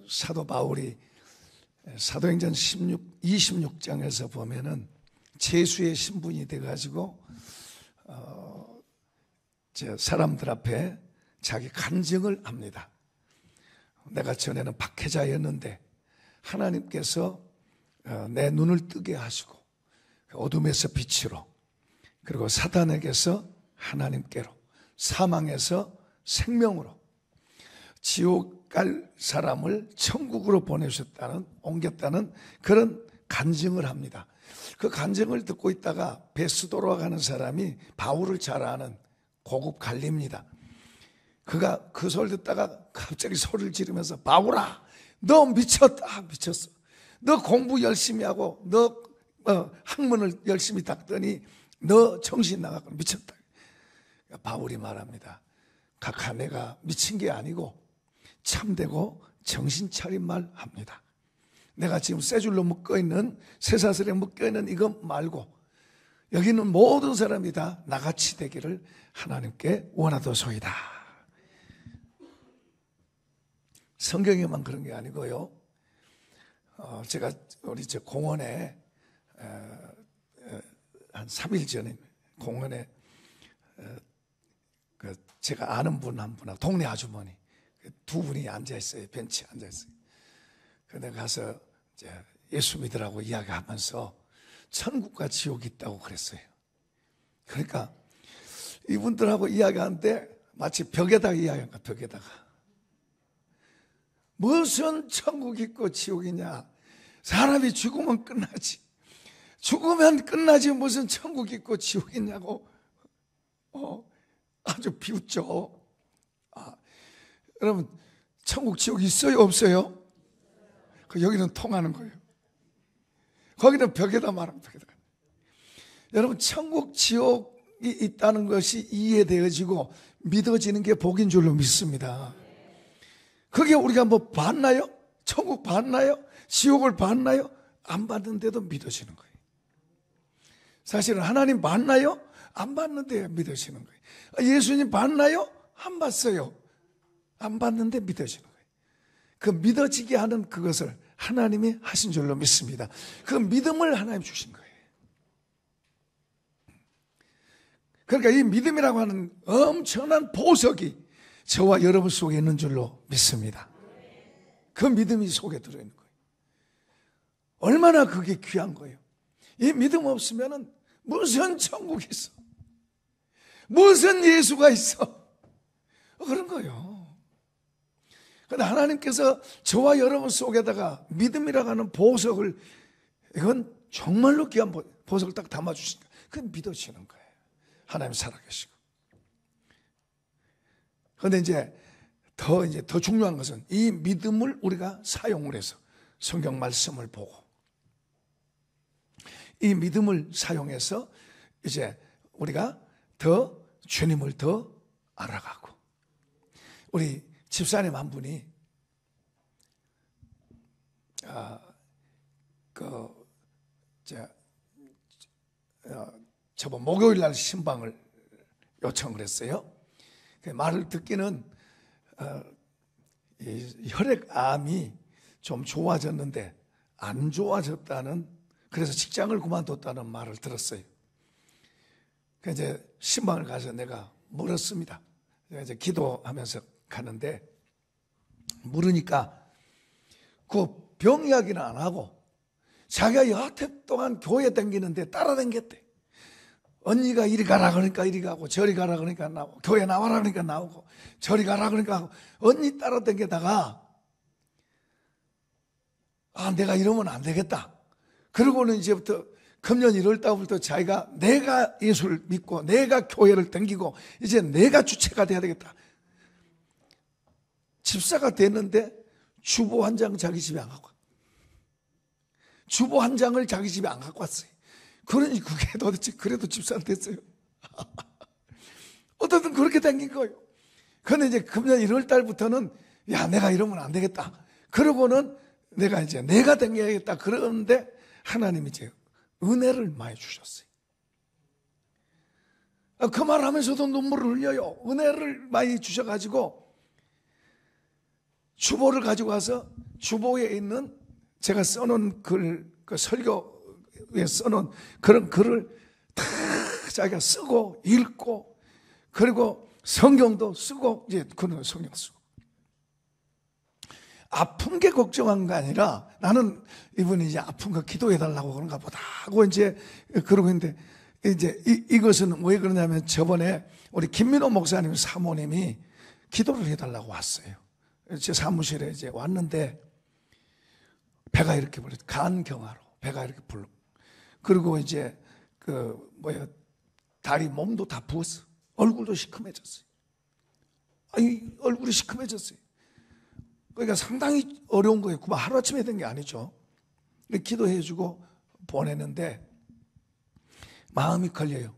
사도 바울이 사도행전 26장에서 보면은 제수의 신분이 돼가지고 사람들 앞에 자기 간증을 합니다. 내가 전에는 박해자였는데 하나님께서 내 눈을 뜨게 하시고 어둠에서 빛으로, 그리고 사단에게서 하나님께로, 사망에서 생명으로, 지옥 갈 사람을 천국으로 보내셨다는, 옮겼다는 그런 간증을 합니다. 그 간증을 듣고 있다가 베스도로 가는 사람이 바울을 잘 아는 고급 관리입니다. 그가 그 소리를 듣다가 갑자기 소리를 지르면서, 바울아, 너 미쳤다, 미쳤어. 너 공부 열심히 하고 너 학문을 열심히 닦더니 너 정신 나가고 미쳤다. 바울이 말합니다. 각하, 내가 미친 게 아니고 참되고 정신 차린 말 합니다. 내가 지금 쇠줄로 묶어있는, 쇠사슬에 묶여있는 이거 말고 여기는 모든 사람이 다 나같이 되기를 하나님께 원하도소이다. 성경에만 그런 게 아니고요. 제가 우리 공원에 한 3일 전에 공원에 제가 아는 분 한 분하고 동네 아주머니 두 분이 앉아있어요. 벤치에 앉아있어요. 근데 가서 이제 예수 믿으라고 이야기하면서 천국과 지옥이 있다고 그랬어요. 그러니까 이분들하고 이야기하는데 마치 벽에다가 이야기한 거야. 벽에다가. 무슨 천국이 있고 지옥이냐. 사람이 죽으면 끝나지. 죽으면 끝나지 무슨 천국이 있고 지옥이 있냐고 아주 비웃죠. 여러분, 천국 지옥 있어요 없어요? 여기는 통하는 거예요. 거기는 벽에다 말하면 벽에다. 여러분, 천국 지옥이 있다는 것이 이해되어지고 믿어지는 게 복인 줄로 믿습니다. 그게 우리가 뭐 봤나요? 천국 봤나요? 지옥을 봤나요? 안 봤는데도 믿어지는 거예요. 사실은 하나님 봤나요? 안 봤는데 믿어지는 거예요. 예수님 봤나요? 안 봤어요. 안 봤는데 믿어지는 거예요. 그 믿어지게 하는 그것을 하나님이 하신 줄로 믿습니다. 그 믿음을 하나님 주신 거예요. 그러니까 이 믿음이라고 하는 엄청난 보석이 저와 여러분 속에 있는 줄로 믿습니다. 그 믿음이 속에 들어있는 거예요. 얼마나 그게 귀한 거예요. 이 믿음 없으면 무슨 천국이 있어? 무슨 예수가 있어? 그런 거예요. 그런데 하나님께서 저와 여러분 속에다가 믿음이라고 하는 보석을, 이건 정말로 귀한 보석을 딱 담아주시니까 그건 믿어지는 거예요. 하나님 살아계시고. 그런데 이제 더 중요한 것은 이 믿음을 우리가 사용을 해서 성경 말씀을 보고, 이 믿음을 사용해서 이제 우리가 더 주님을 더 알아가고. 우리 집사님 한 분이 저번 목요일 날 신방을 요청을 했어요. 그 말을 듣기는 혈액암이 좀 좋아졌는데 안 좋아졌다는, 그래서 직장을 그만뒀다는 말을 들었어요. 그래서 이제 신방을 가서 내가 물었습니다. 내가 이제 기도하면서 가는데 물으니까 그 병 이야기는 안 하고 자기가 여태 동안 교회 다니는데 따라다녔대. 언니가 이리 가라 그러니까 이리 가고, 저리 가라 그러니까 나오고, 교회 나와라 그러니까 나오고, 저리 가라 그러니까 하고, 언니 따라다니다가 내가 이러면 안 되겠다. 그러고는 이제부터 금년 1월 달부터 자기가 내가 예수를 믿고 내가 교회를 다니고 이제 내가 주체가 돼야 되겠다. 집사가 됐는데 주보 한 장 자기 집에 안 갖고, 주보 한 장을 자기 집에 안 갖고 왔어요. 그러니 그게 도대체 그래도 집사가 됐어요. 어떻든 그렇게 다닌 거예요. 그런데 이제 금년 1월 달부터는 내가 이러면 안 되겠다. 그러고는 내가 다녀야겠다. 그러는데 하나님이 이제 은혜를 많이 주셨어요. 그 말 하면서도 눈물을 흘려요. 은혜를 많이 주셔가지고 주보를 가지고 와서 주보에 있는 제가 써놓은 글, 그 설교에 써놓은 그런 글을 다 자기가 쓰고 읽고, 그리고 성경도 쓰고, 이제 그런 성경 쓰고. 아픈 게 걱정한 게 아니라 나는 이분이 이제 아픈 거 기도해달라고 그런가 보다 하고 이제 그러고 있는데, 이제 이것은 왜 그러냐면 저번에 우리 김민호 목사님 사모님이 기도를 해달라고 왔어요. 제 사무실에 이제 왔는데 배가 이렇게 불러, 간경화로 배가 이렇게 불러. 그리고 이제 다리 몸도 다 부었어. 얼굴도 시커매졌어요. 아니, 얼굴이 시커매졌어요. 그러니까 상당히 어려운 거예요. 그만 하루아침에 된 게 아니죠. 기도해주고 보내는데 마음이 걸려요.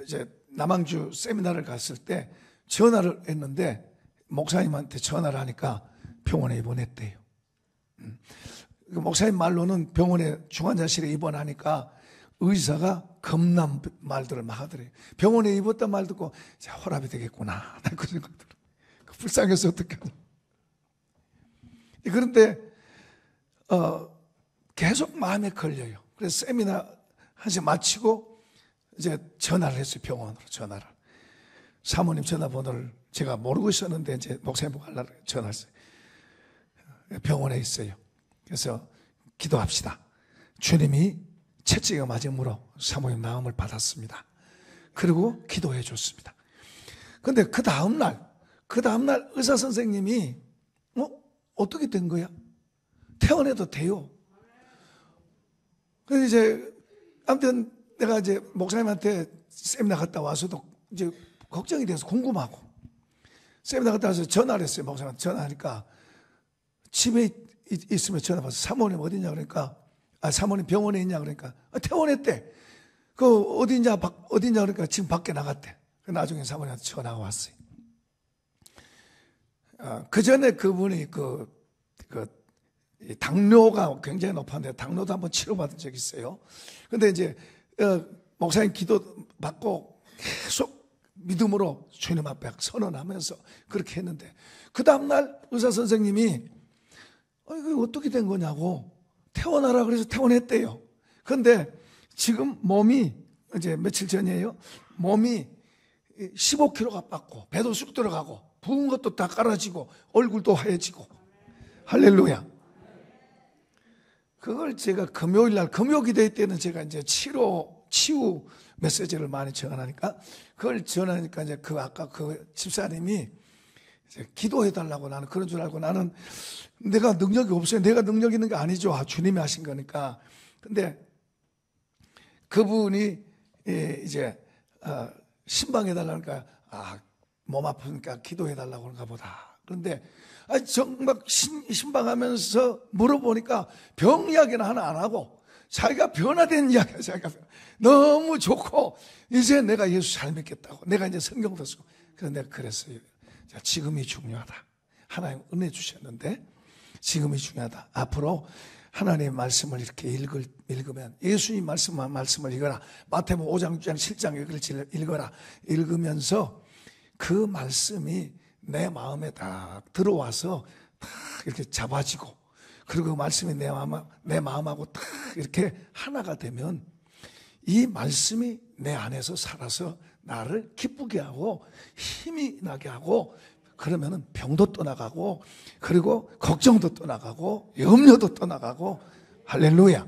이제 남항주 세미나를 갔을 때 전화를 했는데 목사님한테 전화를 하니까 병원에 입원했대요. 목사님 말로는 병원에 중환자실에 입원하니까 의사가 겁난 말들을 막 하더래요. 병원에 입었단 말 듣고 혈압이 되겠구나, 그 생각 들어요. 불쌍해서 어떡하냐. 그런데 계속 마음에 걸려요. 그래서 세미나 한시 마치고 이제 전화를 했어요. 병원으로 전화를. 사모님 전화번호를 제가 모르고 있었는데 이제 목사님 보고 하려고 전화했어요. 병원에 있어요. 그래서 기도합시다. 주님이 채찍에 맞음으로 사모님 마음을 받았습니다. 그리고 기도해 줬습니다. 그런데 그 다음날 의사 선생님이 어떻게 된 거야? 퇴원해도 돼요. 그래서 이제 아무튼 내가 이제 목사님한테 세미나 갔다 와서도 이제 걱정이 돼서 궁금하고, 세미나 갔다 와서 전화를 했어요. 목사님한테 전화하니까 집에 있으면 전화 받아서 사모님 어디냐 그러니까, 사모님 병원에 있냐 그러니까 퇴원했대. 그 어디냐 그러니까 지금 밖에 나갔대. 나중에 사모님한테 전화가 왔어요. 그 전에 그분이 당뇨가 굉장히 높았는데 당뇨도 한번 치료받은 적이 있어요. 근데 이제 목사님 기도 받고 계속 믿음으로 주님 앞에 선언하면서 그렇게 했는데, 그 다음날 의사 선생님이 이거 어떻게 된 거냐고, 퇴원하라 그래서 퇴원했대요. 그런데 지금 몸이 이제 며칠 전이에요. 몸이 15kg가 빠고 배도 쑥 들어가고 부은 것도 다 깔아지고 얼굴도 하얘지고. 할렐루야. 그걸 제가 금요일날 금요기도회 때는 제가 이제 치유 메시지를 많이 전하니까 그걸 전하니까 이제 아까 그 집사님이 이제 기도해달라고, 나는 그런 줄 알고, 나는 내가 능력이 없어요. 내가 능력 있는 게 아니죠. 주님이 하신 거니까. 근데 그분이 이제 신방해달라니까 몸 아프니까 기도해달라고 그런가 보다. 그런데 정말 신방하면서 물어보니까 병 이야기는 하나 안 하고 자기가 변화된 이야기야. 자기가 너무 좋고 이제 내가 예수 잘 믿겠다고, 내가 이제 성경도 쓰고. 그래서 내가 그랬어요. 지금이 중요하다. 하나님 은혜 주셨는데 지금이 중요하다. 앞으로 하나님의 말씀을 이렇게 읽으면, 예수님 말씀을 읽어라. 마태복음 5장, 6장, 7장 읽어라. 읽으면서 그 말씀이 내 마음에 딱 들어와서 딱 이렇게 잡아지고, 그리고 그 말씀이 내 마음하고 딱 이렇게 하나가 되면 이 말씀이 내 안에서 살아서 나를 기쁘게 하고 힘이 나게 하고, 그러면은 병도 떠나가고, 그리고 걱정도 떠나가고, 염려도 떠나가고. 할렐루야.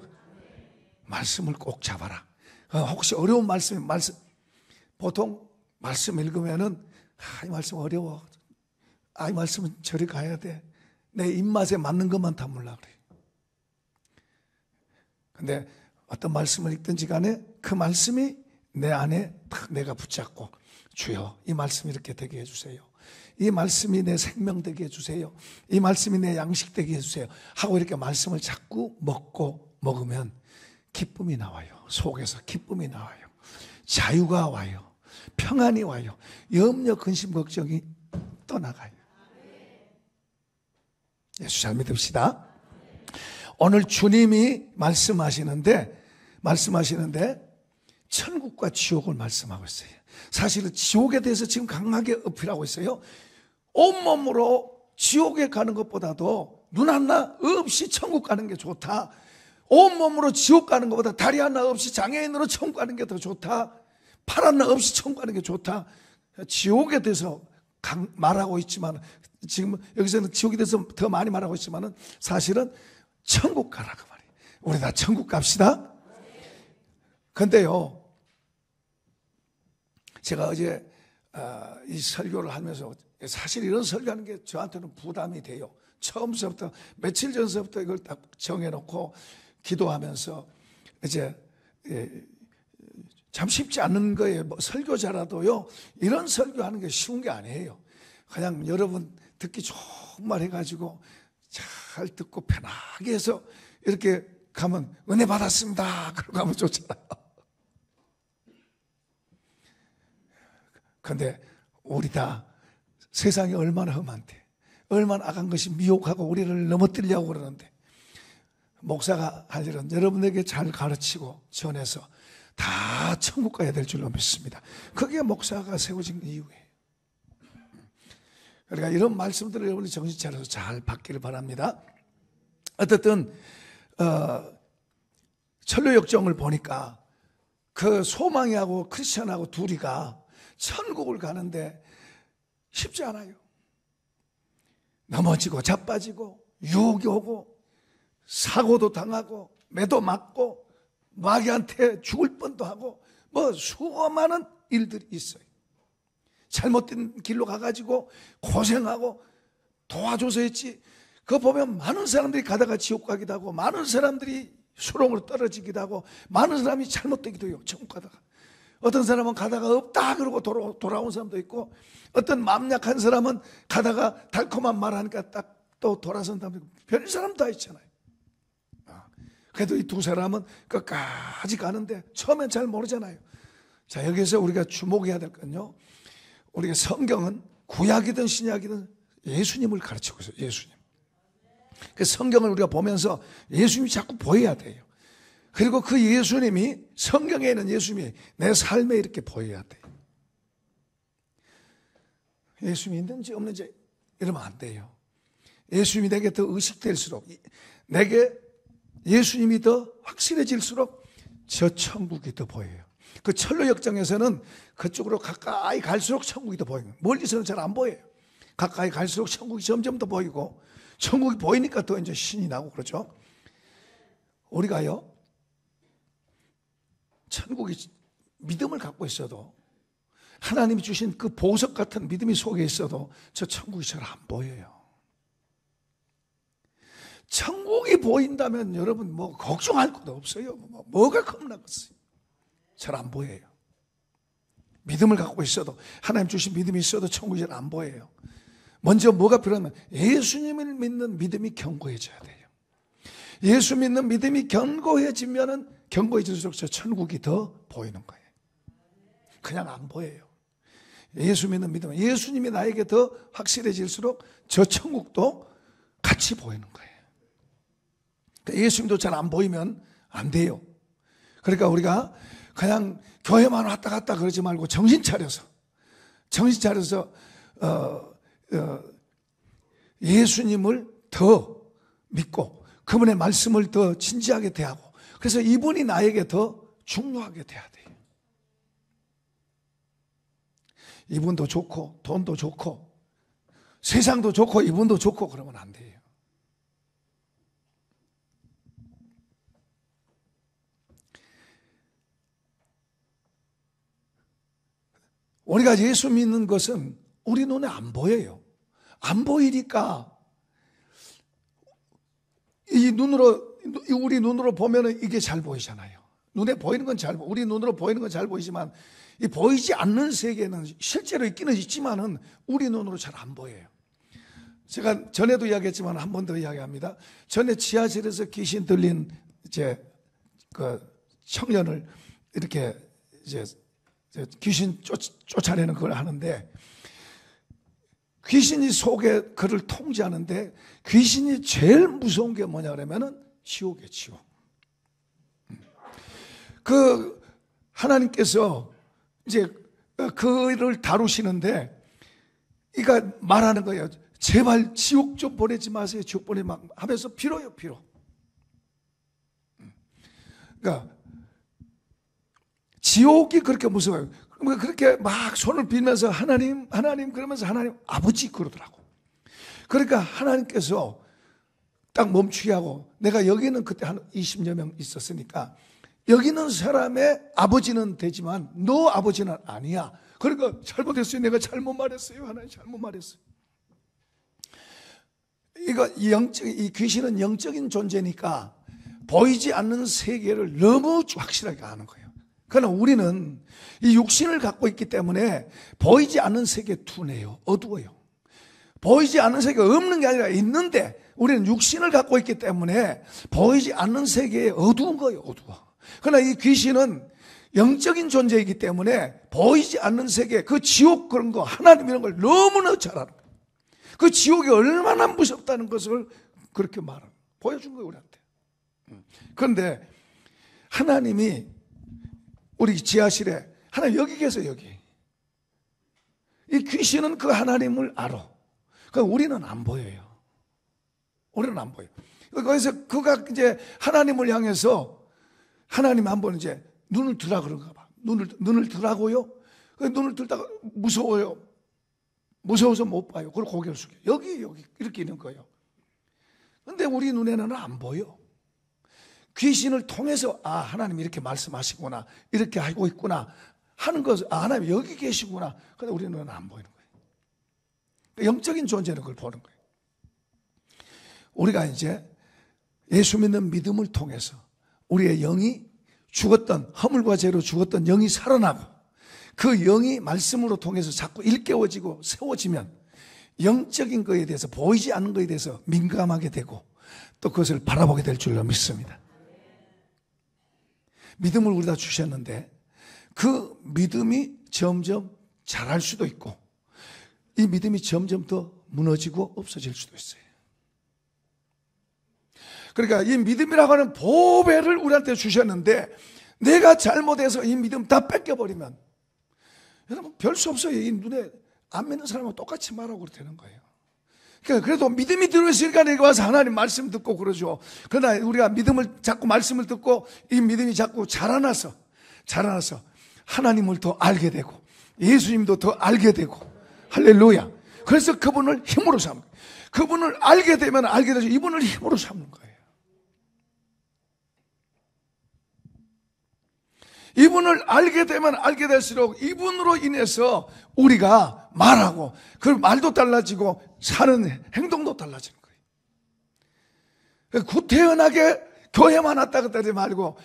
말씀을 꼭 잡아라. 혹시 어려운 말씀, 보통 말씀 읽으면은 이 말씀 어려워. 이 말씀은 저리 가야 돼. 내 입맛에 맞는 것만 담으려고 그래. 근데 어떤 말씀을 읽든지 간에 그 말씀이 내 안에 딱 내가 붙잡고, 주여 이 말씀 이렇게 되게 해주세요. 이 말씀이 내 생명 되게 해주세요. 이 말씀이 내 양식 되게 해주세요 하고 이렇게 말씀을 자꾸 먹으면 기쁨이 나와요. 속에서 기쁨이 나와요. 자유가 와요. 평안이 와요. 염려, 근심, 걱정이 떠나가요. 예수 잘 믿읍시다. 오늘 주님이 말씀하시는데 천국과 지옥을 말씀하고 있어요. 사실은 지옥에 대해서 지금 강하게 어필하고 있어요. 온몸으로 지옥에 가는 것보다도 눈 하나 없이 천국 가는 게 좋다. 온몸으로 지옥 가는 것보다 다리 하나 없이 장애인으로 천국 가는 게 더 좋다. 팔 하나 없이 천국 가는 게 좋다. 지옥에 대해서 말하고 있지만, 지금 여기서는 지옥에 대해서 더 많이 말하고 있지만 사실은 천국 가라고 말이에요. 우리 다 천국 갑시다. 근데요, 제가 어제 이 설교를 하면서 사실 이런 설교하는 게 저한테는 부담이 돼요. 처음서부터 며칠 전서부터 이걸 딱 정해놓고 기도하면서 이제 참 쉽지 않은 거예요. 뭐 설교자라도요, 이런 설교하는 게 쉬운 게 아니에요. 그냥 여러분 듣기 좋은 말 해가지고 잘 듣고 편하게 해서 이렇게 가면 은혜 받았습니다 그러고 가면 좋잖아요. 근데 우리 다 세상이 얼마나 험한데, 얼마나 악한 것이 미혹하고 우리를 넘어뜨리려고 그러는데, 목사가 할 일은 여러분에게 잘 가르치고 전해서 다 천국 가야 될 줄로 믿습니다. 그게 목사가 세워진 이유예요. 그러니까 이런 말씀들을 여러분이 정신 차려서 잘 받기를 바랍니다. 어쨌든 천로역정을 보니까 그 소망이하고 크리스천하고 둘이가 천국을 가는데 쉽지 않아요. 넘어지고 자빠지고 유혹이 오고 사고도 당하고 매도 맞고 마귀한테 죽을 뻔도 하고 뭐 수많은 일들이 있어요. 잘못된 길로 가가지고 고생하고 도와줘서 했지. 그거 보면 많은 사람들이 가다가 지옥 가기도 하고, 많은 사람들이 수렁으로 떨어지기도 하고, 많은 사람이 잘못되기도 해요. 천국 가다가. 어떤 사람은 가다가 없다 그러고 돌아온 사람도 있고, 어떤 마음 약한 사람은 가다가 달콤한 말 하니까 딱 또 돌아선 사람도 있고, 별 사람 다 있잖아요. 그래도 이 두 사람은 끝까지 가는데 처음엔 잘 모르잖아요. 자, 여기서 우리가 주목해야 될 건요, 우리가 성경은 구약이든 신약이든 예수님을 가르치고 있어요. 예수님. 그 성경을 우리가 보면서 예수님이 자꾸 보여야 돼요. 그리고 그 예수님이, 성경에 있는 예수님이 내 삶에 이렇게 보여야 돼요. 예수님이 있는지 없는지 이러면 안 돼요. 예수님이 내게 더 의식될수록, 내게 예수님이 더 확실해질수록 저 천국이 더 보여요. 그 천로역정에서는 그쪽으로 가까이 갈수록 천국이 더 보여요. 멀리서는 잘 안 보여요. 가까이 갈수록 천국이 점점 더 보이고, 천국이 보이니까 또 이제 신이 나고 그러죠. 우리가요, 천국이 믿음을 갖고 있어도, 하나님이 주신 그 보석 같은 믿음이 속에 있어도 저 천국이 잘 안 보여요. 천국이 보인다면 여러분 뭐 걱정할 것도 없어요. 뭐가 겁나겠어요. 잘 안 보여요. 믿음을 갖고 있어도, 하나님 주신 믿음이 있어도 천국이 잘 안 보여요. 먼저 뭐가 필요하면 예수님을 믿는 믿음이 견고해져야 돼요. 예수 믿는 믿음이 견고해지면은 견고해질수록 저 천국이 더 보이는 거예요. 그냥 안 보여요. 예수 믿는 믿음, 예수님이 나에게 더 확실해질수록 저 천국도 같이 보이는 거예요. 예수님도 잘 안 보이면 안 돼요. 그러니까 우리가 그냥 교회만 왔다 갔다 그러지 말고 정신 차려서 예수님을 더 믿고 그분의 말씀을 더 진지하게 대하고, 그래서 이분이 나에게 더 중요하게 돼야 돼요. 이분도 좋고 돈도 좋고 세상도 좋고 이분도 좋고 그러면 안 돼요. 우리가 예수 믿는 것은 우리 눈에 안 보여요. 안 보이니까 우리 눈으로 보면은 이게 잘 보이잖아요. 눈에 보이는 건 우리 눈으로 보이는 건 잘 보이지만, 이 보이지 않는 세계는 실제로 있기는 있지만은 우리 눈으로 잘 안 보여요. 제가 전에도 이야기했지만 한 번 더 이야기합니다. 전에 지하실에서 귀신 들린 그 청년을 이렇게 귀신 쫓아내는 걸 하는데, 귀신이 속에 그를 통제하는데, 귀신이 제일 무서운 게 뭐냐 그러면은 지옥이에요, 지옥. 그 하나님께서 이제 그를 다루시는데, 그러니까 말하는 거예요. 제발 지옥 좀 보내지 마세요. 지옥 보내지 마 하면서 빌어요, 빌어. 그러니까 지옥이 그렇게 무서워요. 그렇게 막 손을 빌면서 하나님, 하나님 그러면서 하나님 아버지 그러더라고. 그러니까 하나님께서 딱 멈추게 하고, 내가 여기는 그때 한 20여 명 있었으니까 여기 있는 사람의 아버지는 되지만 너 아버지는 아니야. 그러니까 잘못했어요. 내가 잘못 말했어요. 하나님 잘못 말했어요. 이 귀신은 영적인 존재니까 보이지 않는 세계를 너무 확실하게 아는 거예요. 그러나 우리는 이 육신을 갖고 있기 때문에 보이지 않는 세계에 둔해요. 어두워요. 보이지 않는 세계가 없는 게 아니라 있는데 우리는 육신을 갖고 있기 때문에 보이지 않는 세계에 어두운 거예요. 어두워. 그러나 이 귀신은 영적인 존재이기 때문에 보이지 않는 세계, 그 지옥 그런 거, 하나님 이런 걸 너무나 잘 알아요. 그 지옥이 얼마나 무섭다는 것을 그렇게 보여준 거예요, 우리한테. 그런데 하나님이 우리 지하실에, 하나님 여기 계세요, 여기. 이 귀신은 그 하나님을 알아. 그러니까 우리는 안 보여요. 우리는 안 보여요. 그래서 그가 이제 하나님을 향해서 하나님 한번 이제 눈을 들라 그런가 봐. 눈을 들라고요? 눈을 들다가 무서워요. 무서워서 못 봐요. 그걸 고개를 숙여. 여기 이렇게 있는 거예요. 근데 우리 눈에는 안 보여. 귀신을 통해서 하나님 이렇게 말씀하시구나, 이렇게 하고 있구나 하는 것을, 하나님 여기 계시구나. 근데 우리 눈에는 안 보이는 거예요. 영적인 존재는 그걸 보는 거예요. 우리가 이제 예수 믿는 믿음을 통해서 우리의 영이 죽었던, 허물과 죄로 죽었던 영이 살아나고 그 영이 말씀으로 통해서 자꾸 일깨워지고 세워지면 영적인 것에 대해서, 보이지 않는 것에 대해서 민감하게 되고 또 그것을 바라보게 될 줄로 믿습니다. 믿음을 우리가 주셨는데 그 믿음이 점점 자랄 수도 있고 이 믿음이 점점 더 무너지고 없어질 수도 있어요. 그러니까 이 믿음이라고 하는 보배를 우리한테 주셨는데 내가 잘못해서 이 믿음 다 뺏겨버리면 여러분 별 수 없어요. 이 눈에 안 믿는 사람하고 똑같이 말하고 되는 거예요. 그러니까 그래도 믿음이 들어있으니까 내가 와서 하나님 말씀 듣고 그러죠. 그러나 우리가 믿음을 자꾸 말씀을 듣고 이 믿음이 자꾸 자라나서 하나님을 더 알게 되고 예수님도 더 알게 되고 할렐루야. 그래서 그분을 힘으로 삼는 거예요. 그분을 알게 되면 알게 돼서 이분을 힘으로 삼는 거예요. 이분을 알게 되면 알게 될수록 이분으로 인해서 우리가 말하고 그 말도 달라지고 사는 행동도 달라지는 거예요. 구태연하게 교회만 왔다 갔다 하지 말고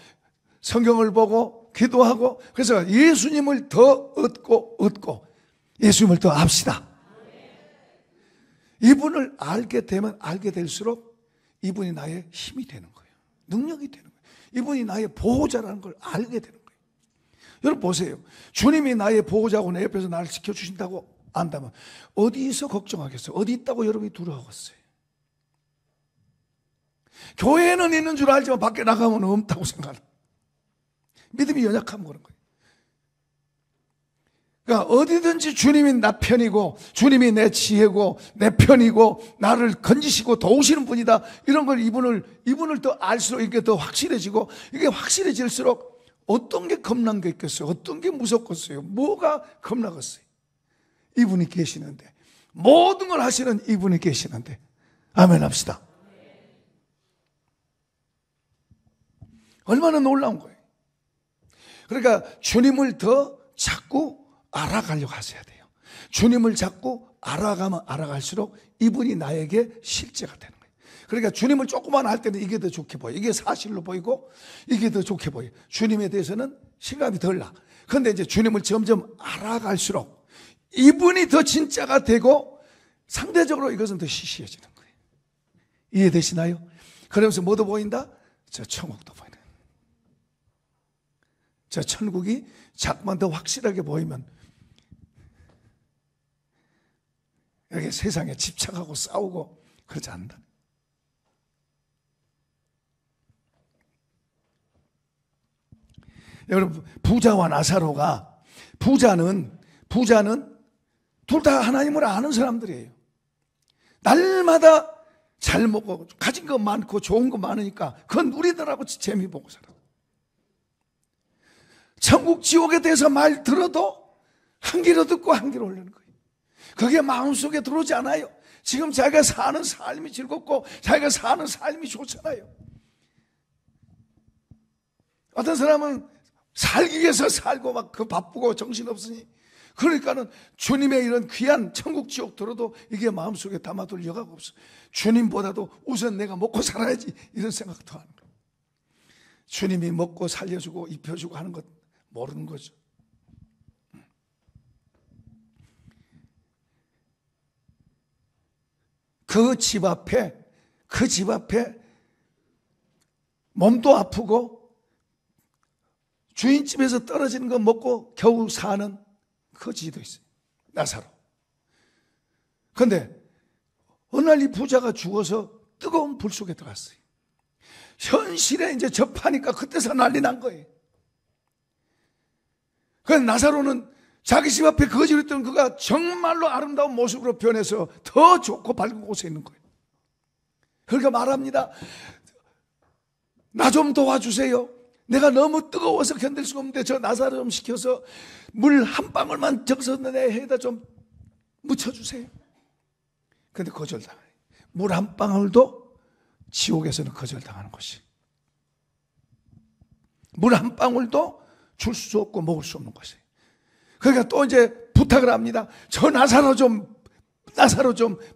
성경을 보고 기도하고 그래서 예수님을 더 얻고 예수님을 더 압시다. 이분을 알게 되면 알게 될수록 이분이 나의 힘이 되는 거예요. 능력이 되는 거예요. 이분이 나의 보호자라는 걸 알게 되는 거예요. 여러분 보세요. 주님이 나의 보호자고 내 옆에서 나를 지켜주신다고 안다면 어디서 걱정하겠어요? 어디 있다고 여러분이 두려워하겠어요? 교회는 있는 줄 알지만 밖에 나가면 없다고 생각해요. 믿음이 연약하면 그런 거예요. 그러니까 어디든지 주님이 나 편이고 주님이 내 지혜고 내 편이고 나를 건지시고 도우시는 분이다. 이런 걸 이분을 더 알수록 이게 더 확실해지고 이게 확실해질수록 어떤 게 겁난 게 있겠어요? 어떤 게 무섭겠어요? 뭐가 겁나겠어요? 이분이 계시는데 모든 걸 하시는 이분이 계시는데 아멘 합시다. 얼마나 놀라운 거예요. 그러니까 주님을 더 자꾸 알아가려고 하셔야 돼요. 주님을 자꾸 알아가면 알아갈수록 이분이 나에게 실제가 되는 거예요. 그러니까 주님을 조금만 알 때는 이게 더 좋게 보여요. 이게 사실로 보이고 이게 더 좋게 보여요. 주님에 대해서는 실감이 덜 나. 그런데 이제 주님을 점점 알아갈수록 이분이 더 진짜가 되고 상대적으로 이것은 더 시시해지는 거예요. 이해되시나요? 그러면서 뭐도 보인다? 저 천국도 보이는. 저 천국이 자꾸만 더 확실하게 보이면 여기 세상에 집착하고 싸우고 그러지 않는다. 여러분 부자와 나사로가 부자는 둘 다 하나님을 아는 사람들이에요. 날마다 잘 먹고 가진 거 많고 좋은 거 많으니까 그건 누리더라고. 재미 보고 살아. 천국 지옥에 대해서 말 들어도 한 귀로 듣고 한 귀로 올리는 거예요. 그게 마음속에 들어오지 않아요. 지금 자기가 사는 삶이 즐겁고 자기가 사는 삶이 좋잖아요. 어떤 사람은 살기 위해서 살고 막 그 바쁘고 정신없으니, 그러니까는 주님의 이런 귀한 천국 지옥 들어도 이게 마음속에 담아둘 여가가 없어. 주님보다도 우선 내가 먹고 살아야지 이런 생각도 하는 거예요. 주님이 먹고 살려주고 입혀주고 하는 것 모르는 거죠. 그 집 앞에 몸도 아프고 주인집에서 떨어지는 거 먹고 겨우 사는 그 지도 있어요. 나사로. 그런데 어느 날 이 부자가 죽어서 뜨거운 불 속에 들어갔어요. 현실에 이제 접하니까 그때서 난리 난 거예요. 그래서 나사로는 자기 집 앞에 거지로 있던 그가 정말로 아름다운 모습으로 변해서 더 좋고 밝은 곳에 있는 거예요. 그러니까 말합니다. 나 좀 도와주세요. 내가 너무 뜨거워서 견딜 수가 없는데 저 나사로 좀 시켜서 물 한 방울만 적셔서 내 해에다 좀 묻혀주세요. 그런데 거절당해요. 물 한 방울도 지옥에서는 거절당하는 것이. 물 한 방울도 줄 수 없고 먹을 수 없는 것이에요. 그러니까 또 이제 부탁을 합니다. 저 나사로 좀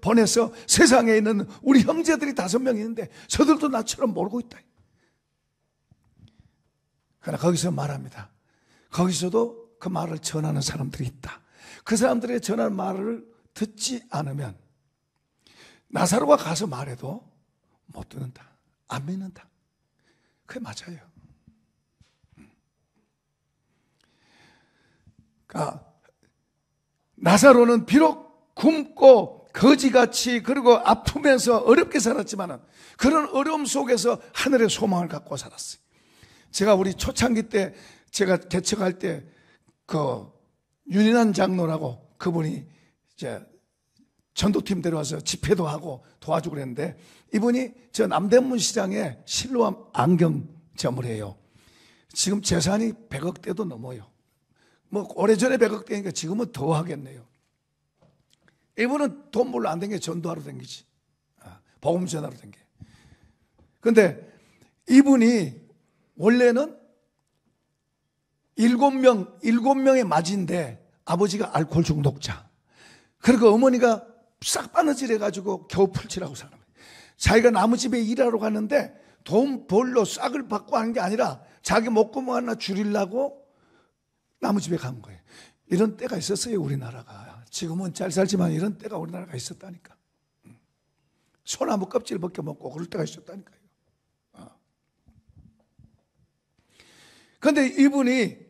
보내서 세상에 있는 우리 형제들이 5명 있는데 저들도 나처럼 모르고 있다. 그러나 거기서 말합니다. 거기서도 그 말을 전하는 사람들이 있다. 그 사람들의 전하는 말을 듣지 않으면 나사로가 가서 말해도 못 듣는다. 안 믿는다. 그게 맞아요. 그러니까 나사로는 비록 굶고 거지같이 그리고 아프면서 어렵게 살았지만 그런 어려움 속에서 하늘의 소망을 갖고 살았어요. 제가 우리 초창기 때 제가 개척할 때 그 윤인환 장로라고 그분이 이제 전도팀 데려와서 집회도 하고 도와주고 그랬는데 이분이 저 남대문 시장에 실로암 안경점을 해요. 지금 재산이 100억대도 넘어요. 뭐 오래전에 100억대니까 지금은 더 하겠네요. 이분은 돈 별로 안 된 게 전도하러 댕기지. 복음 전하러 댕겨. 그런데 이분이 원래는 7명의 맞인데 아버지가 알코올 중독자. 그리고 어머니가 싹 바느질해가지고 겨우 풀칠하고 사는 거예요. 자기가 나무집에 일하러 갔는데 돈 벌러 싹을 받고 하는 게 아니라 자기 먹고뭐 하나 줄이려고 나무집에 간 거예요. 이런 때가 있었어요, 우리나라가. 지금은 잘 살지만 이런 때가 우리나라가 있었다니까. 소나무 껍질 벗겨 먹고 그럴 때가 있었다니까요. 그런데 이분이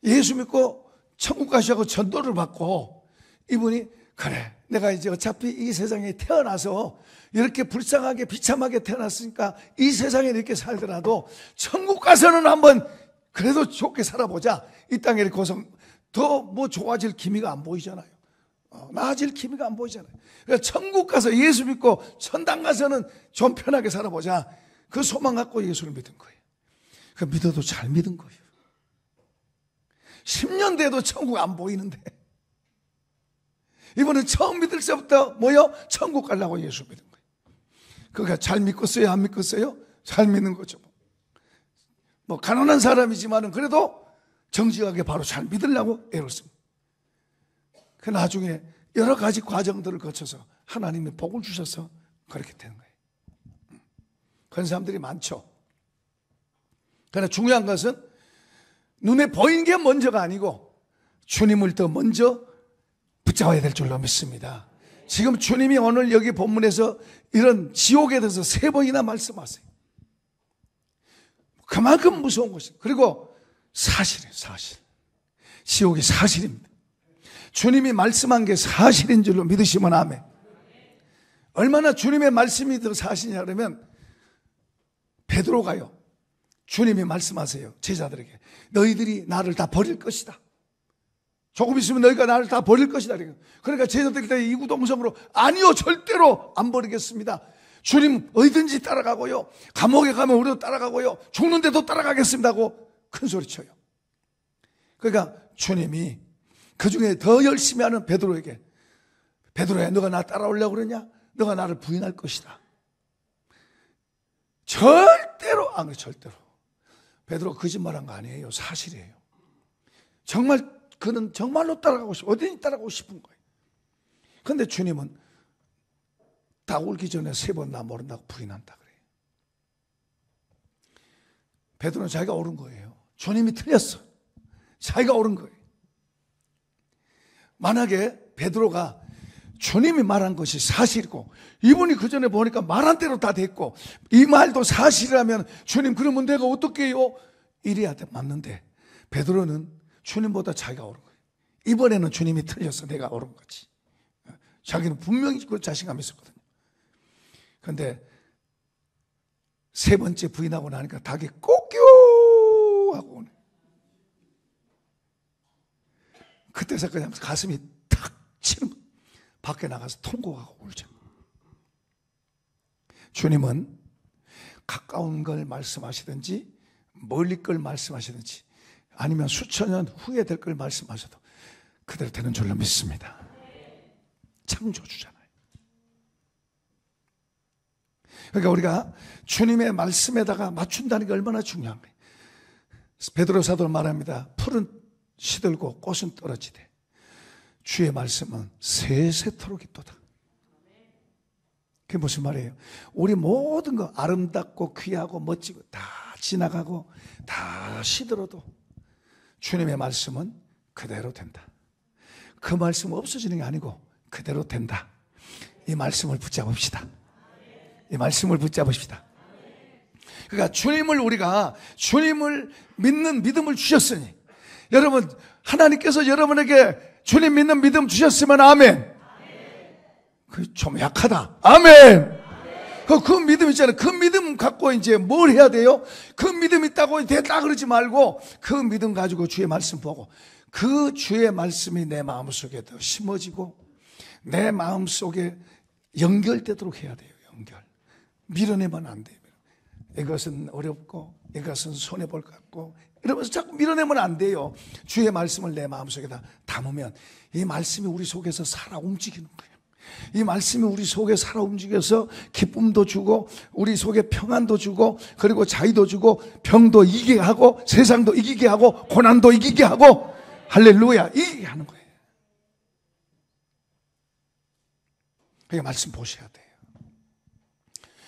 예수 믿고 천국 가시고 전도를 받고 이분이 그래 내가 이제 어차피 이 세상에 태어나서 이렇게 불쌍하게 비참하게 태어났으니까 이 세상에 이렇게 살더라도 천국 가서는 한번 그래도 좋게 살아보자. 이 땅에 이렇게 더 뭐 좋아질 기미가 안 보이잖아요. 나아질 기미가 안 보이잖아요. 그러니까 천국 가서 예수 믿고 천당 가서는 좀 편하게 살아보자. 그 소망 갖고 예수를 믿은 거예요. 그 믿어도 잘 믿은 거예요. 10년 돼도 천국 안 보이는데 이번에 처음 믿을 때부터 천국 가려고 예수 믿은 거예요. 그러니까 잘 믿겠어요? 안 믿겠어요? 잘 믿는 거죠. 뭐 가난한 사람이지만은 그래도 정직하게 바로 잘 믿으려고 애를 씁니다. 그 나중에 여러 가지 과정들을 거쳐서 하나님이 복을 주셔서 그렇게 되는 거예요. 그런 사람들이 많죠. 그러나 중요한 것은 눈에 보이는 게 먼저가 아니고 주님을 더 먼저 붙잡아야 될 줄로 믿습니다. 지금 주님이 오늘 여기 본문에서 이런 지옥에 대해서 3번이나 말씀하세요. 그만큼 무서운 것이에요. 그리고 사실이에요, 사실. 지옥이 사실입니다. 주님이 말씀한 게 사실인 줄로 믿으시면 아멘. 얼마나 주님의 말씀이 더 사실이냐 그러면 베드로가요. 주님이 말씀하세요. 제자들에게. 너희들이 나를 다 버릴 것이다. 조금 있으면 너희가 나를 다 버릴 것이다. 그러니까 제자들이 다 이구동성으로 아니요, 절대로 안 버리겠습니다. 주님 어디든지 따라가고요, 감옥에 가면 우리도 따라가고요, 죽는데도 따라가겠습니다 하고 큰 소리 쳐요. 그러니까 주님이 그 중에 더 열심히 하는 베드로에게, 베드로야, 너가 나 따라오려고 그러냐? 너가 나를 부인할 것이다. 절대로 안 그래. 절대로. 베드로 거짓말한 거 아니에요. 사실이에요. 정말 그는 정말로 따라가고 싶어, 어디든지 따라가고 싶은 거예요. 그런데 주님은 다 울기 전에 3번 나 모른다고 부인한다 그래요. 베드로는 자기가 옳은 거예요. 주님이 틀렸어. 자기가 옳은 거예요. 만약에 베드로가 주님이 말한 것이 사실이고, 이분이 그 전에 보니까 말한 대로 다 됐고, 이 말도 사실이라면 주님 그러면 내가 어떻게 해요? 이래야 맞는데, 베드로는 주님보다 자기가 옳은 거예요. 이번에는 주님이 틀렸어, 내가 옳은 거지. 자기는 분명히 그 자신감이 있었거든요. 그런데 3번째 부인하고 나니까 닭이 꼬끼오 하고 오네. 그때서 그냥 가슴이 탁 치는 거예요. 밖에 나가서 통곡하고 울죠. 주님은 가까운 걸 말씀하시든지 멀리 걸 말씀하시든지 아니면 수천 년 후에 될 걸 말씀하셔도 그대로 되는 줄로 믿습니다. 창조주잖아요. 그러니까 우리가 주님의 말씀에다가 맞춘다는 게 얼마나 중요한 거예요. 베드로 사도는 말합니다. 풀은 시들고 꽃은 떨어지되 주의 말씀은 세세토록 있도다. 그게 무슨 말이에요? 우리 모든 거 아름답고 귀하고 멋지고 다 지나가고 다 시들어도 주님의 말씀은 그대로 된다. 그 말씀은 없어지는 게 아니고 그대로 된다. 이 말씀을 붙잡읍시다. 이 말씀을 붙잡읍시다. 그러니까 우리가 주님을 믿는 믿음을 주셨으니, 여러분 하나님께서 여러분에게 주님 믿는 믿음 주셨으면 아멘. 그 좀 약하다. 아멘. 그 믿음 있잖아요. 그 믿음 갖고 이제 뭘 해야 돼요? 그 믿음 있다고 됐다 그러지 말고 그 믿음 가지고 주의 말씀 보고 그 주의 말씀이 내 마음속에 더 심어지고 내 마음속에 연결되도록 해야 돼요. 연결. 밀어내면 안 돼요. 이것은 어렵고 이것은 손해볼 것 같고 이러면서 자꾸 밀어내면 안 돼요. 주의 말씀을 내 마음속에다 담으면 이 말씀이 우리 속에서 살아 움직이는 거예요. 이 말씀이 우리 속에 살아 움직여서 기쁨도 주고 우리 속에 평안도 주고 그리고 자유도 주고 병도 이기게 하고 세상도 이기게 하고 고난도 이기게 하고 할렐루야 이기게 하는 거예요. 그러니까 말씀 보셔야 돼요.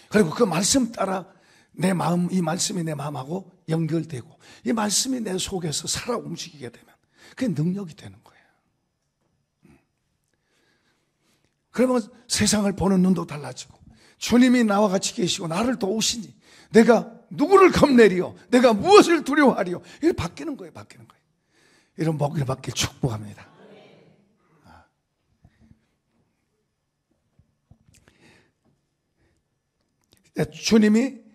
그리고 그 말씀 따라 내 마음, 이 말씀이 내 마음하고 연결되고 이 말씀이 내 속에서 살아 움직이게 되면 그게 능력이 되는 거예요. 그러면 세상을 보는 눈도 달라지고 주님이 나와 같이 계시고 나를 도우시니 내가 누구를 겁내리요? 내가 무엇을 두려워하리요? 이게 바뀌는 거예요. 바뀌는 거예요. 이런 복을 받길 축복합니다. 주님이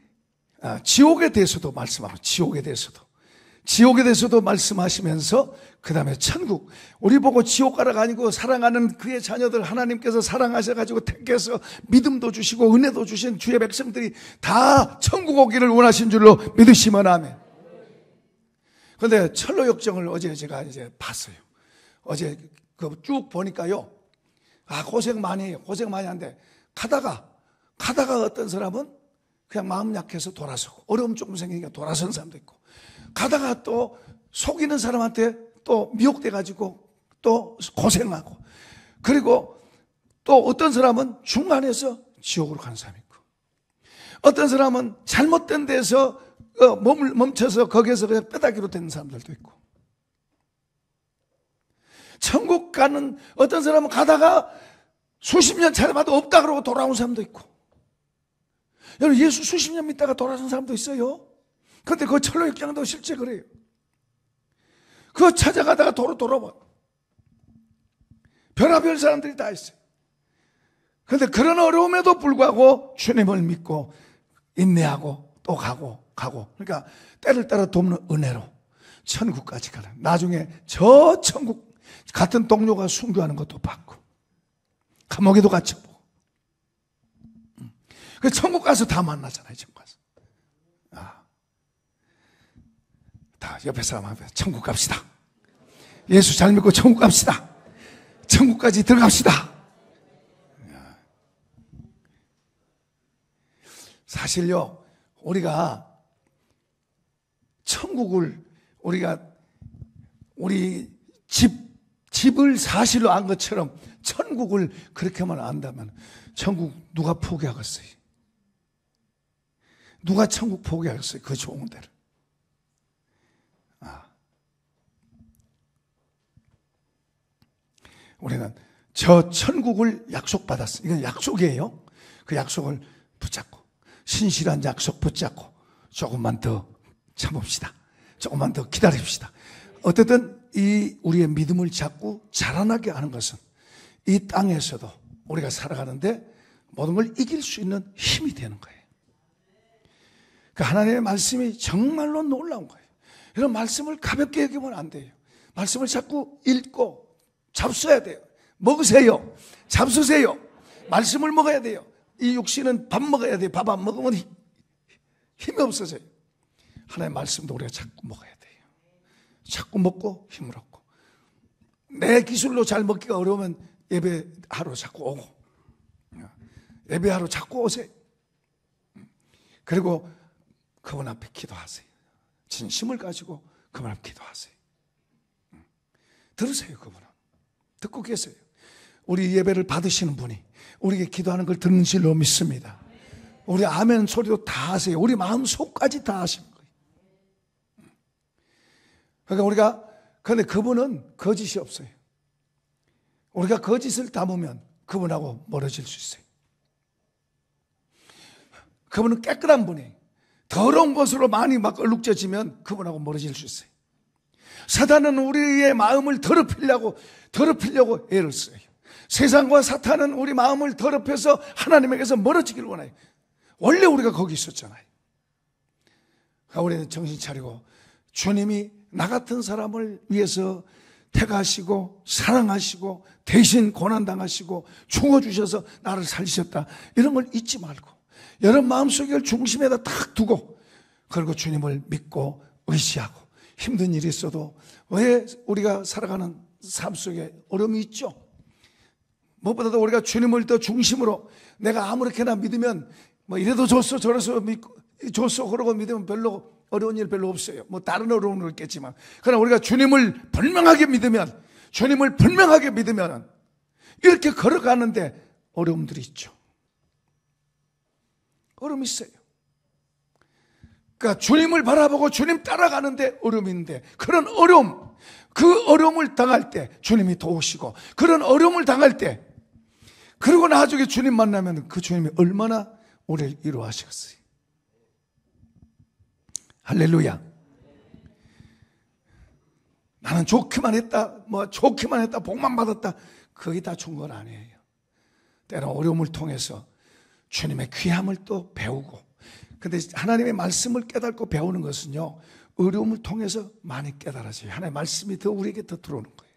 지옥에 대해서도 말씀하고 지옥에 대해서도 말씀하시면서 그 다음에 천국, 우리 보고 지옥 가라가 아니고 사랑하는 그의 자녀들 하나님께서 사랑하셔가지고 택해서 믿음도 주시고 은혜도 주신 주의 백성들이 다 천국 오기를 원하신 줄로 믿으시면 아멘. 그런데 철로 역정을 어제 제가 이제 봤어요. 어제 그 쭉 보니까요, 고생 많이 해요. 고생 많이 하는데 가다가 어떤 사람은 그냥 마음 약해서 돌아서고 어려움 조금 생기니까 돌아선 사람도 있고 가다가 또 속이는 사람한테 또 미혹돼가지고 또 고생하고 그리고 또 어떤 사람은 중간에서 지옥으로 가는 사람이 있고 어떤 사람은 잘못된 데서 몸을 멈춰서 거기에서 그냥 뼈다귀로 되는 사람들도 있고 천국 가는 어떤 사람은 가다가 수십 년 찾아봐도 없다 그러고 돌아온 사람도 있고 여러분 예수 수십 년 믿다가 돌아선 사람도 있어요. 그런데 그 철로 역장도 실제 그래요. 그거 찾아가다가 도로 돌아와. 별의별 사람들이 다 있어요. 그런데 그런 어려움에도 불구하고 주님을 믿고 인내하고 또 가고 그러니까 때를 따라 돕는 은혜로 천국까지 가는 나중에 저 천국 같은 동료가 순교하는 것도 봤고, 감옥에도 갇혀보고. 그 천국 가서 다 만나잖아요, 천국 가서. 다 옆에 사람한테 천국 갑시다. 예수 잘 믿고 천국 갑시다. 천국까지 들어갑시다. 사실요, 우리가 천국을, 우리 집을 사실로 안 것처럼 천국을 그렇게만 안다면 천국 누가 포기하겠어요? 누가 천국 포기하겠어요? 그 좋은 데를. 우리는 저 천국을 약속받았어요. 이건 약속이에요. 그 약속을 붙잡고, 신실한 약속 붙잡고 조금만 더 참읍시다. 조금만 더 기다립시다. 어쨌든 이 우리의 믿음을 잡고 자라나게 하는 것은 이 땅에서도 우리가 살아가는데 모든 걸 이길 수 있는 힘이 되는 거예요. 그 하나님의 말씀이 정말로 놀라운 거예요. 이런 말씀을 가볍게 여기면 안 돼요. 말씀을 자꾸 읽고 잡숴야 돼요. 먹으세요. 잡수세요. 말씀을 먹어야 돼요. 이 육신은 밥 먹어야 돼요. 밥 안 먹으면 힘이 없어져요. 하나님의 말씀도 우리가 자꾸 먹어야 돼요. 자꾸 먹고 힘을 얻고. 내 기술로 잘 먹기가 어려우면 예배하러 자꾸 오고, 예배하러 자꾸 오세요. 그리고 그분 앞에 기도하세요. 진심을 가지고 그분 앞에 기도하세요. 들으세요. 그분은 듣고 계세요. 우리 예배를 받으시는 분이 우리에게 기도하는 걸 듣는 줄로 믿습니다. 우리 아멘 소리도 다 하세요. 우리 마음속까지 다 하시는 거예요. 그러니까 근데 그분은 거짓이 없어요. 우리가 거짓을 담으면 그분하고 멀어질 수 있어요. 그분은 깨끗한 분이에요. 더러운 것으로 많이 막 얼룩져지면 그분하고 멀어질 수 있어요. 사탄은 우리의 마음을 더럽히려고 애를 써요. 세상과 사탄은 우리 마음을 더럽혀서 하나님에게서 멀어지기를 원해요. 원래 우리가 거기 있었잖아요. 우리는 정신 차리고 주님이 나 같은 사람을 위해서 택하시고 사랑하시고 대신 고난당하시고 죽어주셔서 나를 살리셨다. 이런 걸 잊지 말고 여러분 마음속에 중심에다 탁 두고, 그리고 주님을 믿고 의지하고, 힘든 일이 있어도 왜 우리가 살아가는 삶 속에 어려움이 있죠? 무엇보다도 우리가 주님을 더 중심으로, 내가 아무렇게나 믿으면 뭐 이래도 줬어 저래서 믿고 줬어 그러고 믿으면 별로 어려운 일 별로 없어요. 뭐 다른 어려움은 있겠지만, 그러나 우리가 주님을 분명하게 믿으면, 이렇게 걸어가는데 어려움들이 있죠. 어려움이 있어요. 그러니까 주님을 바라보고 주님 따라가는데 어려움이 있는데, 그런 어려움, 그 어려움을 당할 때 주님이 도우시고, 그런 어려움을 당할 때, 그리고 나중에 주님 만나면 그 주님이 얼마나 우리를 위로하시겠어요. 할렐루야. 나는 좋기만 했다, 복만 받았다, 그게 다 좋은 건 아니에요. 때로 어려움을 통해서 주님의 귀함을 또 배우고, 근데 하나님의 말씀을 깨닫고 배우는 것은요, 어려움을 통해서 많이 깨달아져요. 하나님의 말씀이 더 우리에게 더 들어오는 거예요.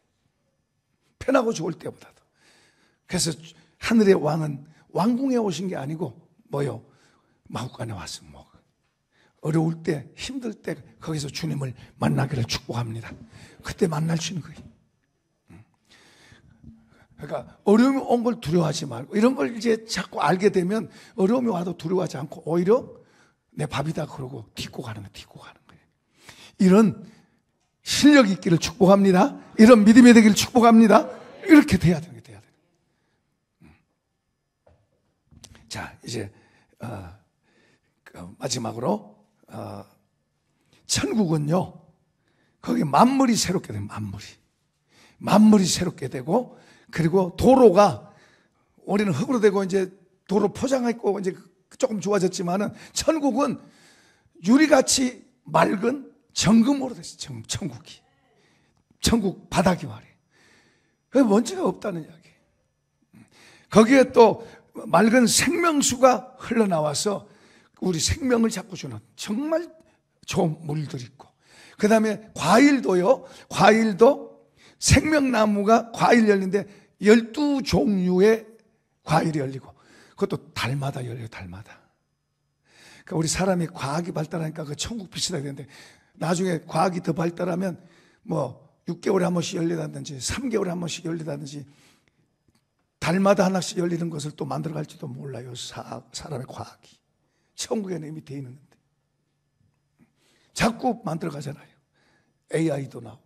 편하고 좋을 때보다도. 그래서 하늘의 왕은 왕궁에 오신 게 아니고 뭐요? 마구간에 왔으면 뭐 어려울 때, 힘들 때 거기서 주님을 만나기를 축복합니다. 그때 만날 수 있는 거예요. 그러니까 어려움이 온 걸 두려워하지 말고, 이런 걸 이제 자꾸 알게 되면 어려움이 와도 두려워하지 않고 오히려 내 밥이다 그러고 딛고 가는 거예요. 이런 실력이 있기를 축복합니다. 이런 믿음이 되기를 축복합니다. 이렇게 돼야 돼요. 자, 이제 마지막으로 천국은요, 거기 만물이 새롭게 돼요. 만물이 새롭게 되고, 그리고 도로가, 우리는 흙으로 되고 이제 도로 포장했고 이제 조금 좋아졌지만은, 천국은 유리같이 맑은 정금으로 됐어요. 천국 바닥이 말이에요. 먼지가 없다는 이야기. 거기에 또 맑은 생명수가 흘러나와서 우리 생명을 자꾸 주는 정말 좋은 물들이 있고, 그 다음에 과일도 생명나무가 과일이 열리는데 12종류의 과일이 열리고 그것도 달마다 열려요. 달마다. 그러니까 우리 사람이 과학이 발달하니까 그 천국 비슷하게 되는데 나중에 과학이 더 발달하면 뭐 6개월에 한 번씩 열리다든지 3개월에 한 번씩 열리다든지 달마다 하나씩 열리는 것을 또 만들어갈지도 몰라요. 사람의 과학이. 천국에는 이미 되어 있는데 자꾸 만들어가잖아요. AI도 나오고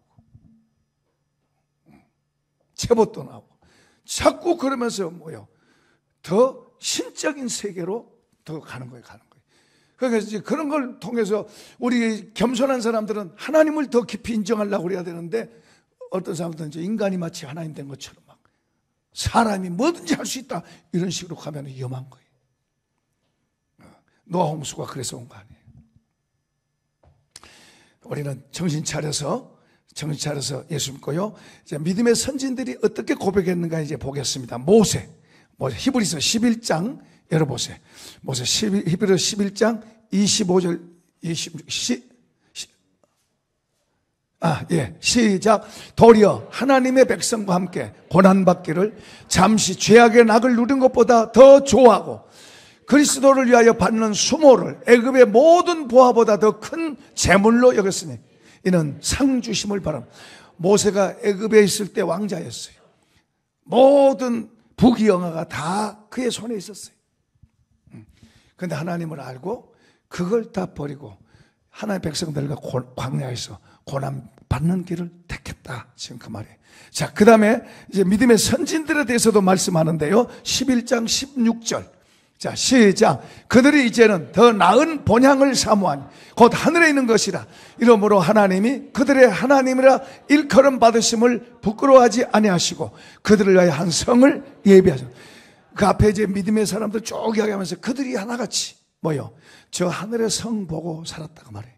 제봇도 나오고 자꾸 그러면서 뭐요? 더 신적인 세계로 더 가는 거예요. 그래서 이제 그런 걸 통해서 우리 겸손한 사람들은 하나님을 더 깊이 인정하려고 그래야 되는데 어떤 사람들은 이제 인간이 마치 하나님 된 것처럼 막 사람이 뭐든지 할 수 있다 이런 식으로 가면 위험한 거예요. 노아 홍수가 그래서 온 거 아니에요. 우리는 정신 차려서 예수 믿고요. 이제 믿음의 선진들이 어떻게 고백했는가 이제 보겠습니다. 모세 히브리서 11장 열어보세요. 모세 히브리서 11장 25절 26 시작. 도리어 하나님의 백성과 함께 고난받기를 잠시 죄악의 낙을 누린 것보다 더 좋아하고 그리스도를 위하여 받는 수모를 애굽의 모든 보화보다 더 큰 재물로 여겼으니 이는 상 주심을 바랍니다. 모세가 애굽에 있을 때 왕자였어요. 모든 부귀영화가 다 그의 손에 있었어요. 그런데 하나님을 알고 그걸 다 버리고 하나님의 백성들과 광야에서 고난 받는 길을 택했다. 지금 그 말이에요. 자, 그 다음에 이제 믿음의 선진들에 대해서도 말씀하는데요. 11장 16절. 자, 시작. 그들이 이제는 더 나은 본향을 사모하니 곧 하늘에 있는 것이라. 이러므로 하나님이 그들의 하나님이라 일컬음 받으심을 부끄러워하지 아니하시고 그들을 위하여 한 성을 예비하셨다. 그 앞에 이제 믿음의 사람들 쭉 이야기하면서 그들이 하나같이 뭐요? 저 하늘의 성 보고 살았다고 말해요.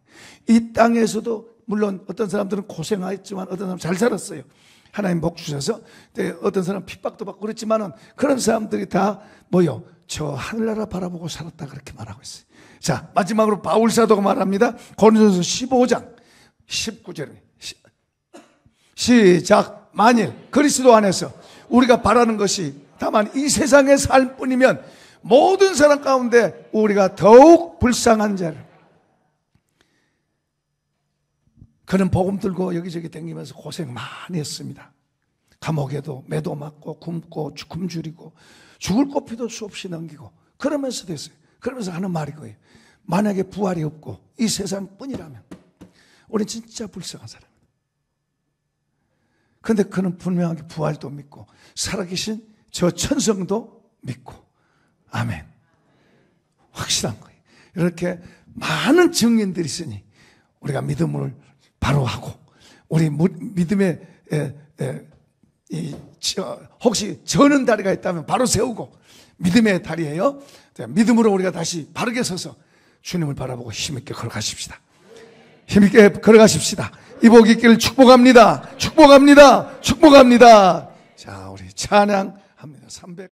이 땅에서도 물론 어떤 사람들은 고생했지만 어떤 사람은 잘 살았어요. 하나님 복 주셔서. 어떤 사람은 핍박도 받고 그랬지만은 그런 사람들이 다 뭐요? 저 하늘나라 바라보고 살았다 그렇게 말하고 있어요. 자, 마지막으로 바울 사도가 말합니다. 고린도전서 15장 19절에 시작. 만일 그리스도 안에서 우리가 바라는 것이 다만 이 세상의 삶뿐이면 모든 사람 가운데 우리가 더욱 불쌍한 자를. 그는 복음 들고 여기저기 다니면서 고생 많이 했습니다. 감옥에도 매도 맞고 굶고 굶주리고 죽을 고피도 수없이 넘기고 그러면서 됐어요. 그러면서 하는 말이 거예요. 만약에 부활이 없고 이 세상뿐이라면 우리는 진짜 불쌍한 사람이에요. 그런데 그는 분명하게 부활도 믿고 살아계신 저 천성도 믿고 아멘. 확실한 거예요. 이렇게 많은 증인들이 있으니 우리가 믿음을 바로 하고 우리 믿음의 혹시 저는 다리가 있다면 바로 세우고 믿음의 다리예요. 믿음으로 우리가 다시 바르게 서서 주님을 바라보고 힘있게 걸어가십시다. 힘있게 걸어가십시다. 이 복이 있기를 축복합니다. 축복합니다. 축복합니다. 자, 우리 찬양합니다. 300